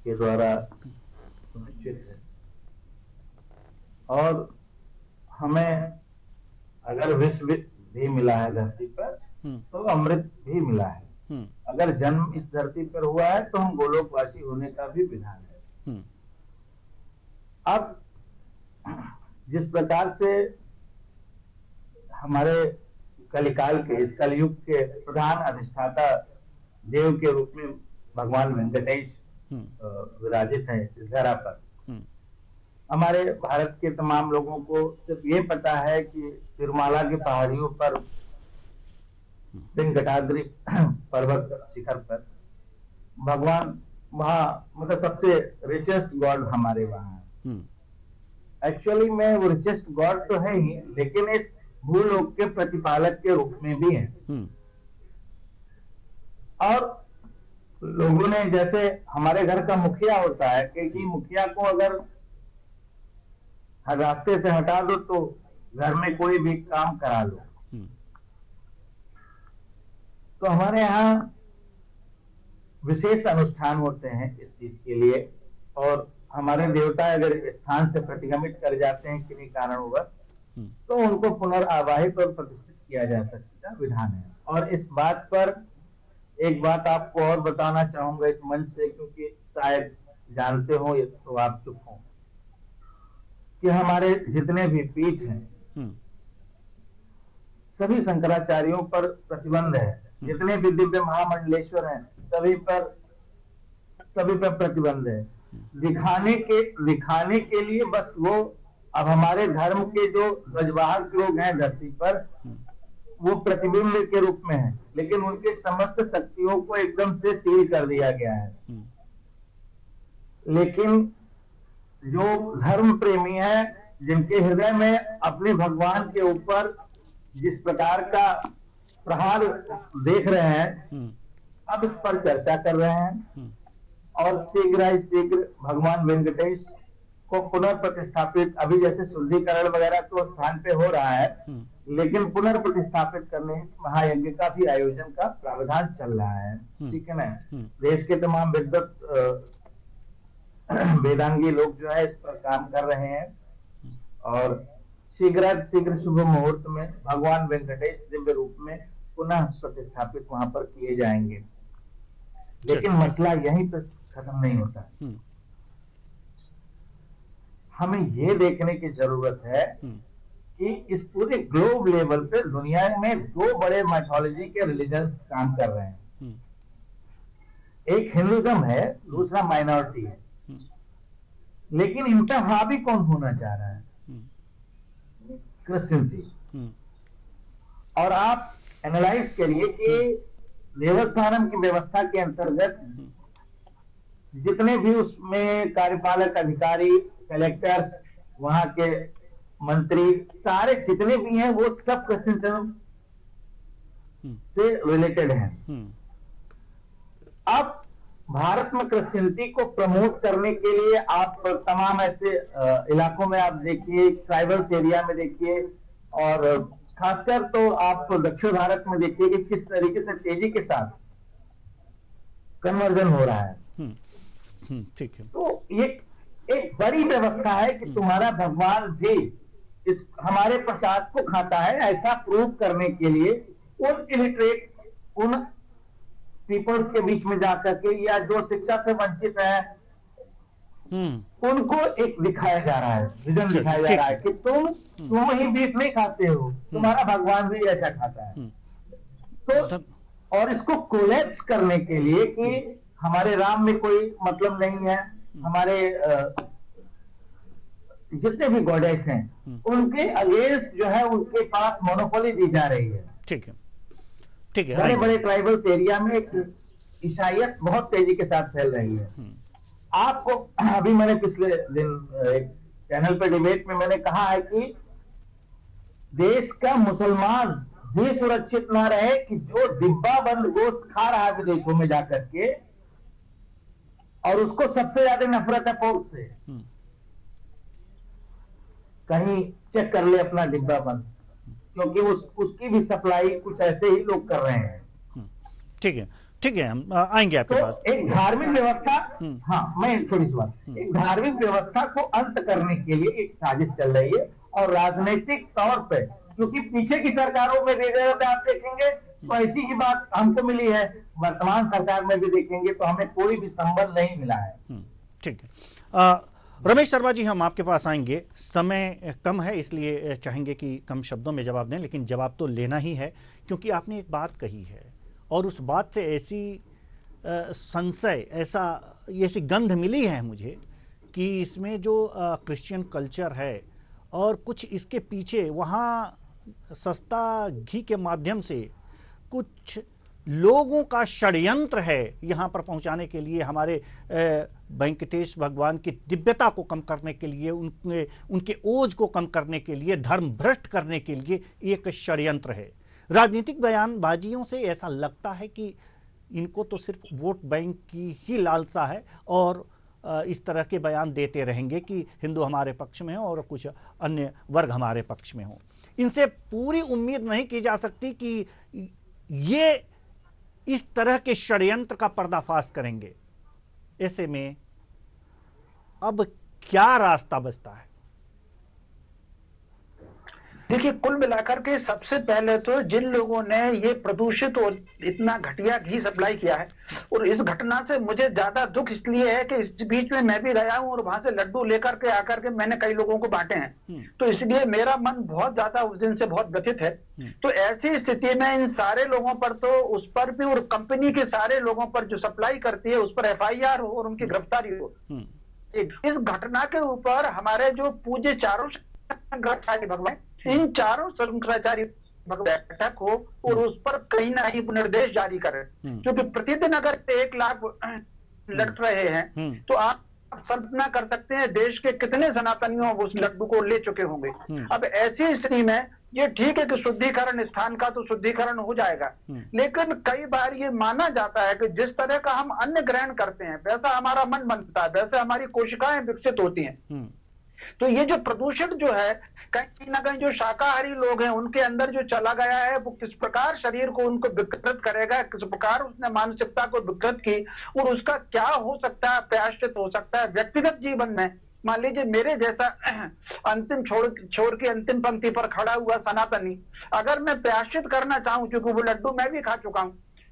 के द्वारा सुनिश्चित है और हमें अगर विष भी मिला है धरती पर तो अमृत भी मिला है। अगर जन्म इस धरती पर हुआ है तो हम गोलोकवासी होने का भी विधान है। अब जिस प्रकार से हमारे कलिकाल के, इस कलयुग के प्रधान अधिष्ठाता देव के रूप में भगवान वेंकटेश विराजित है इस धरा पर, हमारे भारत के तमाम लोगों को सिर्फ ये पता है कि तिरुमाला की पहाड़ियों पर, वेंकटाद्रि पर्वत शिखर पर भगवान वहां मतलब सबसे रिचेस्ट गॉड हमारे वहां है। एक्चुअली में वो रिचेस्ट गॉड तो है ही, लेकिन इस भूलोक के प्रतिपालक के रूप में भी है। और लोगों ने, जैसे हमारे घर का मुखिया होता है कि मुखिया को अगर हर रास्ते से हटा दो तो घर में कोई भी काम करा लो, तो हमारे यहाँ विशेष अनुष्ठान होते हैं इस चीज के लिए। और हमारे देवता अगर स्थान से प्रतिगमित कर जाते हैं किन्हीं कारणवश तो उनको पुनर्आवाहित और प्रतिष्ठित किया जा सकता विधान है। और इस बात पर एक बात आपको और बताना चाहूंगा इस मंच से, क्योंकि शायद जानते हो ये तो आप चुप हो, कि हमारे जितने भी पीठ हैं सभी शंकराचार्यों पर प्रतिबंध है। जितने भी दिव्य महामंडलेश्वर हैं सभी पर प्रतिबंध है। दिखाने के लिए बस वो अब हमारे धर्म के जो ध्वजवाहक लोग हैं धरती पर वो प्रतिबिंब के रूप में है, लेकिन उनके समस्त शक्तियों को एकदम से सील कर दिया गया है। लेकिन जो धर्म प्रेमी है, जिनके हृदय में अपने भगवान के ऊपर जिस प्रकार का प्रहार देख रहे हैं, अब इस पर चर्चा कर रहे हैं और शीघ्र ही शीघ्र भगवान वेंकटेश को पुनर्प्रतिष्ठापित, अभी जैसे शुद्धिकरण वगैरह तो स्थान पे हो रहा है, लेकिन पुनर्प्रतिष्ठापित करने महायज्ञ का भी आयोजन का प्रावधान चल रहा है। ठीक है ना। देश के तमाम विद्वत वेदांगी लोग जो है इस पर काम कर रहे हैं और शीघ्र शुभ मुहूर्त में भगवान वेंकटेश दिव्य रूप में पुनः प्रतिष्ठापित वहां पर किए जाएंगे। लेकिन मसला यहीं पर खत्म नहीं होता। हमें ये देखने की जरूरत है कि इस पूरे ग्लोब लेवल पे दुनिया में दो बड़े माइथोलॉजी के रिलीजन्स काम कर रहे हैं। एक हिंदुज्म है, दूसरा माइनॉरिटी है। लेकिन इनका हावी कौन होना चाह रहा है? क्रिश्चियनिटी। और आप एनालाइज करिए कि देवस्थानम की व्यवस्था के अंतर्गत जितने भी उसमें कार्यपालक अधिकारी, कलेक्टर्स, वहां के मंत्री, सारे जितने भी हैं वो सब क्रिश्चियनिज्म से रिलेटेड हैं। अब भारत में क्रिश्चियनिटी को प्रमोट करने के लिए आप तमाम ऐसे इलाकों में आप देखिए, ट्राइबल्स एरिया में देखिए, और खासकर तो आप दक्षिण भारत में देखिए कि किस तरीके से तेजी के साथ कन्वर्जन हो रहा है। ठीक है। तो ये एक बड़ी व्यवस्था है कि तुम्हारा भगवान भी इस हमारे प्रसाद को खाता है, ऐसा प्रूव करने के लिए उन इलिटरेट, उन पीपल्स के बीच में जाकर के, या जो शिक्षा से वंचित है, उनको एक दिखाया जा रहा है, विजन दिखाया जा रहा है कि तुम ही बीफ नहीं खाते हो, तुम्हारा भगवान भी ऐसा खाता है। तो और इसको कोलैप्स करने के लिए कि हमारे राम में कोई मतलब नहीं है, हमारे जितने भी गॉडेस हैं उनके अगेंस्ट जो है उनके पास मोनोपोली दी जा रही है। ठीक है, ठीक है। बड़े बड़े ट्राइबल्स एरिया में ईसाइयत बहुत तेजी के साथ फैल रही है। आपको अभी मैंने पिछले दिन एक चैनल पे डिबेट में मैंने कहा है कि देश का मुसलमान भी सुरक्षित ना रहे कि जो डिब्बा बंद गोश्त खा रहा है विदेशों में जाकर के, और उसको सबसे ज्यादा नफरत है पोर्क से। कहीं चेक कर ले अपना डिब्बा बंद, क्योंकि उसकी भी सप्लाई कुछ ऐसे ही लोग कर रहे हैं। ठीक है, ठीक है, हम आएंगे आपके पास। एक धार्मिक व्यवस्था, हाँ मैं थोड़ी सी बात, एक धार्मिक व्यवस्था को अंत करने के लिए एक साजिश चल रही है, और राजनीतिक तौर पे, क्योंकि पीछे की सरकारों में आप देखेंगे तो ऐसी ही बात हमको मिली है, वर्तमान सरकार में भी देखेंगे तो हमें कोई भी संबंध नहीं मिला है। ठीक है। रमेश शर्मा जी, हम आपके पास आएंगे, समय कम है इसलिए चाहेंगे कि कम शब्दों में जवाब दें, लेकिन जवाब तो लेना ही है, क्योंकि आपने एक बात कही है और उस बात से ऐसी संशय, ऐसी गंध मिली है मुझे कि इसमें जो क्रिश्चियन कल्चर है और कुछ इसके पीछे वहाँ सस्ता घी के माध्यम से कुछ लोगों का षड्यंत्र है यहाँ पर पहुँचाने के लिए, हमारे वेंकटेश भगवान की दिव्यता को कम करने के लिए, उनके ओज को कम करने के लिए, धर्म भ्रष्ट करने के लिए एक षड्यंत्र है। राजनीतिक बयानबाजियों से ऐसा लगता है कि इनको तो सिर्फ वोट बैंक की ही लालसा है और इस तरह के बयान देते रहेंगे कि हिंदू हमारे पक्ष में हो और कुछ अन्य वर्ग हमारे पक्ष में हो। इनसे पूरी उम्मीद नहीं की जा सकती कि ये इस तरह के षड्यंत्र का पर्दाफाश करेंगे। ऐसे में अब क्या रास्ता बचता है? देखिए, कुल मिलाकर के सबसे पहले तो जिन लोगों ने ये प्रदूषित और इतना घटिया घी सप्लाई किया है, और इस घटना से मुझे ज्यादा दुख इसलिए है कि इस बीच में मैं भी गया हूं और वहां से लड्डू लेकर के आकर के मैंने कई लोगों को बांटे हैं, तो इसलिए मेरा मन बहुत ज्यादा उस दिन से बहुत व्यथित है। तो ऐसी स्थिति में इन सारे लोगों पर तो उस पर भी और कंपनी के सारे लोगों पर जो सप्लाई करती है उस पर FIR हो और उनकी गिरफ्तारी हो। इस घटना के ऊपर हमारे जो पूज्य चारों शंकराचार्य भगवान, इन चारों शंकराचार्य बैठक हो और उस पर कहीं ना कहीं निर्देश जारी करें, क्योंकि प्रतिदिन अगर 1 लाख लट रहे हैं तो आप कल्पना कर सकते हैं देश के कितने सनातनियों उस लड्डू को ले चुके होंगे। अब ऐसी स्थिति में ये ठीक है कि शुद्धिकरण स्थान का तो शुद्धिकरण हो जाएगा, लेकिन कई बार ये माना जाता है कि जिस तरह का हम अन्न ग्रहण करते हैं वैसा हमारा मन बनता है, वैसे हमारी कोशिकाएं विकसित होती हैं। तो ये जो प्रदूषण जो है कहीं ना कहीं जो शाकाहारी लोग हैं उनके अंदर जो चला गया है वो किस प्रकार शरीर को उनको विकृत करेगा, किस प्रकार उसने मानसिकता को विकृत की और उसका क्या हो सकता है, प्रायश्चित हो सकता है व्यक्तिगत जीवन में। मान लीजिए मेरे जैसा अंतिम छोर की अंतिम पंक्ति पर खड़ा हुआ सनातनी, अगर मैं प्रायश्चित करना चाहूं, क्योंकि वो लड्डू मैं भी खा चुका हूं,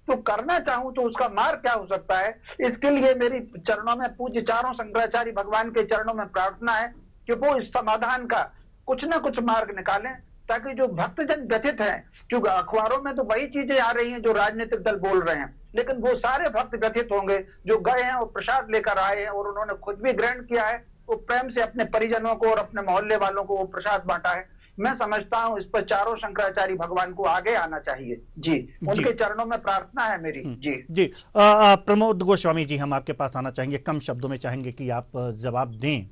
तो करना चाहूं तो उसका मार्ग क्या हो सकता है। इसके लिए मेरी चरणों में पूज्य चारों शंकराचार्य भगवान के चरणों में प्रार्थना है कि वो इस समाधान का कुछ ना कुछ मार्ग निकालें, ताकि जो भक्तजन व्यथित हैं, क्योंकि अखबारों में तो वही चीजें आ रही हैं जो राजनीतिक दल बोल रहे हैं, लेकिन वो सारे भक्त व्यथित होंगे जो गए हैं और प्रसाद लेकर आए हैं और उन्होंने खुद भी ग्रहण किया है, वो प्रेम से अपने परिजनों को और अपने मोहल्ले वालों को वो प्रसाद बांटा है। मैं समझता हूं इस पर चारों शंकराचार्य भगवान को आगे आना चाहिए। जी, उनके चरणों में प्रार्थना है मेरी। जी प्रमोद गोस्वामी जी, हम आपके पास आना चाहेंगे, कम शब्दों में चाहेंगे कि आप जवाब दें।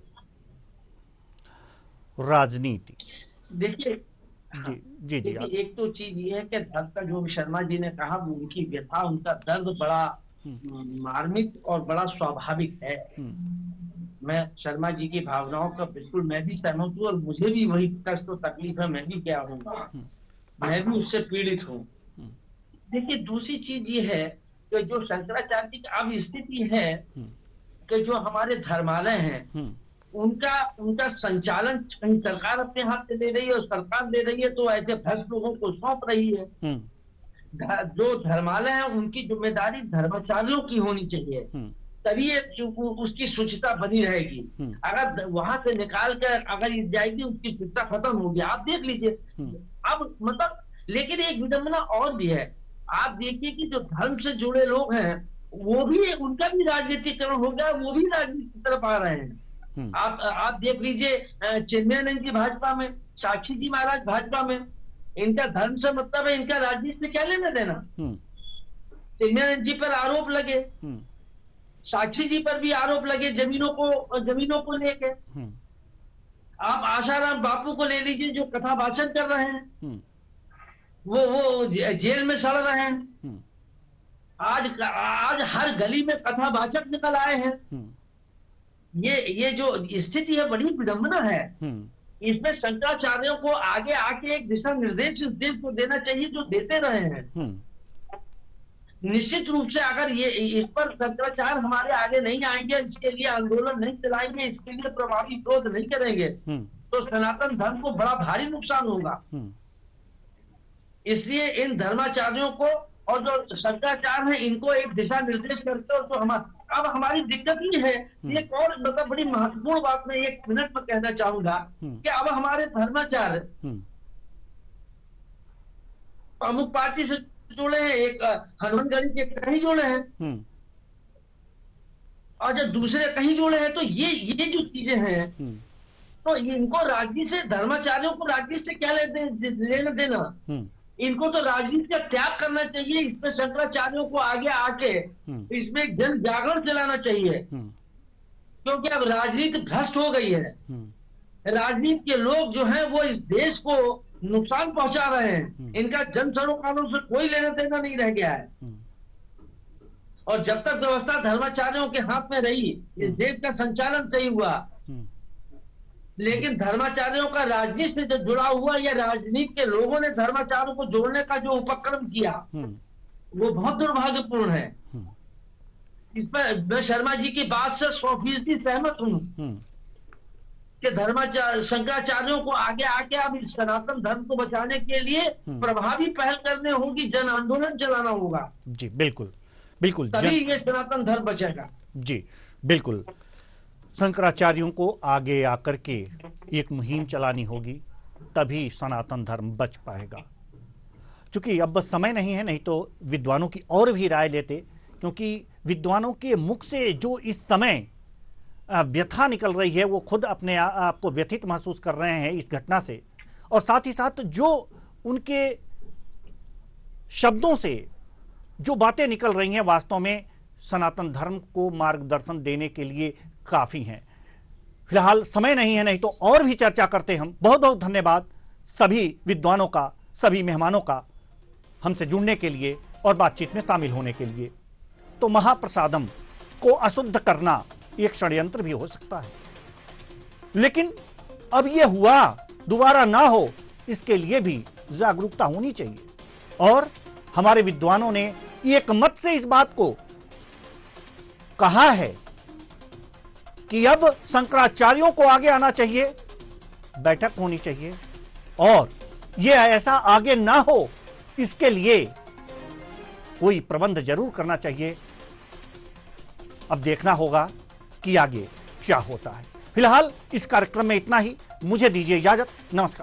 राजनीति, देखिए जी एक तो चीज ये है कि धर्म का जो शर्मा जी ने कहा वो उनकी व्यथा, उनका दर्द बड़ा मार्मिक और बड़ा स्वाभाविक है। मैं शर्मा जी की भावनाओं का बिल्कुल मैं भी सहमत हूँ और मुझे भी वही कष्ट और तकलीफ है, मैं भी क्या हूँ, मैं भी उससे पीड़ित हूँ। देखिए दूसरी चीज ये है कि जो शंकराचार्य की अब स्थिति है कि जो हमारे धर्मालय हैं उनका संचालन कहीं सरकार अपने हाथ से ले रही है और सरकार ले रही है तो ऐसे भ्रष्ट लोगों को सौंप रही है। जो धर्मालय है उनकी जिम्मेदारी धर्माचार्यों की होनी चाहिए, तभी उसकी शुचिता बनी रहेगी। अगर वहां से निकाल कर अगर ये जाएगी उसकी शुचिता खत्म होगी। आप देख लीजिए अब मतलब, लेकिन एक विडंबना और भी है। आप देखिए कि जो धर्म से जुड़े लोग हैं वो भी, उनका भी राजनीतिकरण हो गया, वो भी राजनीति की तरफ आ रहे हैं। आप देख लीजिए चिन्मयानंद जी भाजपा में, साक्षी जी महाराज भाजपा में, इनका धर्म से मतलब है, इनका राजनीति से क्या लेना देना। चिन्मयानंद जी पर आरोप लगे, साक्षी जी पर भी आरोप लगे जमीनों को लेके। आप आशाराम बापू को ले लीजिए जो कथा भाषण कर रहे हैं, वो जेल में सड़ रहे हैं। आज हर गली में कथा भाषक निकल आए हैं। ये जो स्थिति है बड़ी विडंबना है। इसमें शंकराचार्यों को आगे आके एक दिशा निर्देश इस देश को देना चाहिए जो देते रहे हैं। निश्चित रूप से अगर ये इस पर शंकराचार्य हमारे आगे नहीं आएंगे, इसके लिए आंदोलन नहीं चलाएंगे, इसके लिए प्रभावी विरोध नहीं करेंगे तो सनातन धर्म को बड़ा भारी नुकसान होगा। इसलिए इन धर्माचार्यों को और जो शंकराचार्य हैं इनको एक दिशा निर्देश करते और तो अब हमारी दिक्कत ये है। एक और मतलब बड़ी महत्वपूर्ण बात मैं 1 मिनट में कहना चाहूंगा कि अब हमारे धर्माचार्य प्रमुख पार्टी से जुड़े हैं, एक हनुमानगढ़ी के कहीं जुड़े हैं और जब दूसरे कहीं जुड़े हैं, तो ये जो चीजें हैं तो इनको राजनीति से, धर्माचार्यों को राजनीति से क्या लेना देना। इनको तो राजनीति का त्याग करना चाहिए। इसमें शंकराचार्यों को आगे आके इसमें जन जागरण चलाना चाहिए, क्योंकि अब राजनीति भ्रष्ट हो गई है। राजनीति के लोग जो हैं वो इस देश को नुकसान पहुंचा रहे हैं। इनका जन सरोकारों से कोई लेना देना नहीं रह गया है। और जब तक व्यवस्था धर्माचार्यों के हाथ में रही इस देश का संचालन सही हुआ। लेकिन धर्माचार्यों का राजनीति से जो जुड़ा हुआ या राजनीति के लोगों ने धर्माचार्यों को जोड़ने का जो उपक्रम किया वो बहुत दुर्भाग्यपूर्ण है। इस पर मैं शर्मा जी की बात से 100% सहमत हूं शंकराचार्यों को आगे आके अब इस सनातन धर्म को बचाने के लिए प्रभावी पहल करने होगी, जन आंदोलन चलाना होगा। जी बिल्कुल बिल्कुल, तभी ये सनातन धर्म बचेगा। जी बिल्कुल, शंकराचार्यों को आगे आकर के एक मुहिम चलानी होगी, तभी सनातन धर्म बच पाएगा। क्योंकि अब बस समय नहीं है, नहीं तो विद्वानों की और भी राय लेते, क्योंकि विद्वानों के मुख से जो इस समय व्यथा निकल रही है, वो खुद अपने आप को व्यथित महसूस कर रहे हैं इस घटना से, और साथ ही साथ जो उनके शब्दों से जो बातें निकल रही हैं वास्तव में सनातन धर्म को मार्गदर्शन देने के लिए काफी हैं। फिलहाल समय नहीं है, नहीं तो और भी चर्चा करते हम। बहुत बहुत धन्यवाद सभी विद्वानों का, सभी मेहमानों का हमसे जुड़ने के लिए और बातचीत में शामिल होने के लिए। तो महाप्रसादम को अशुद्ध करना एक षड्यंत्र भी हो सकता है, लेकिन अब यह हुआ दोबारा ना हो, इसके लिए भी जागरूकता होनी चाहिए। और हमारे विद्वानों ने एक मत से इस बात को कहा है कि अब शंकराचार्यों को आगे आना चाहिए, बैठक होनी चाहिए, और यह ऐसा आगे ना हो इसके लिए कोई प्रबंध जरूर करना चाहिए। अब देखना होगा कि आगे क्या होता है। फिलहाल इस कार्यक्रम में इतना ही। मुझे दीजिए इजाजत। नमस्कार।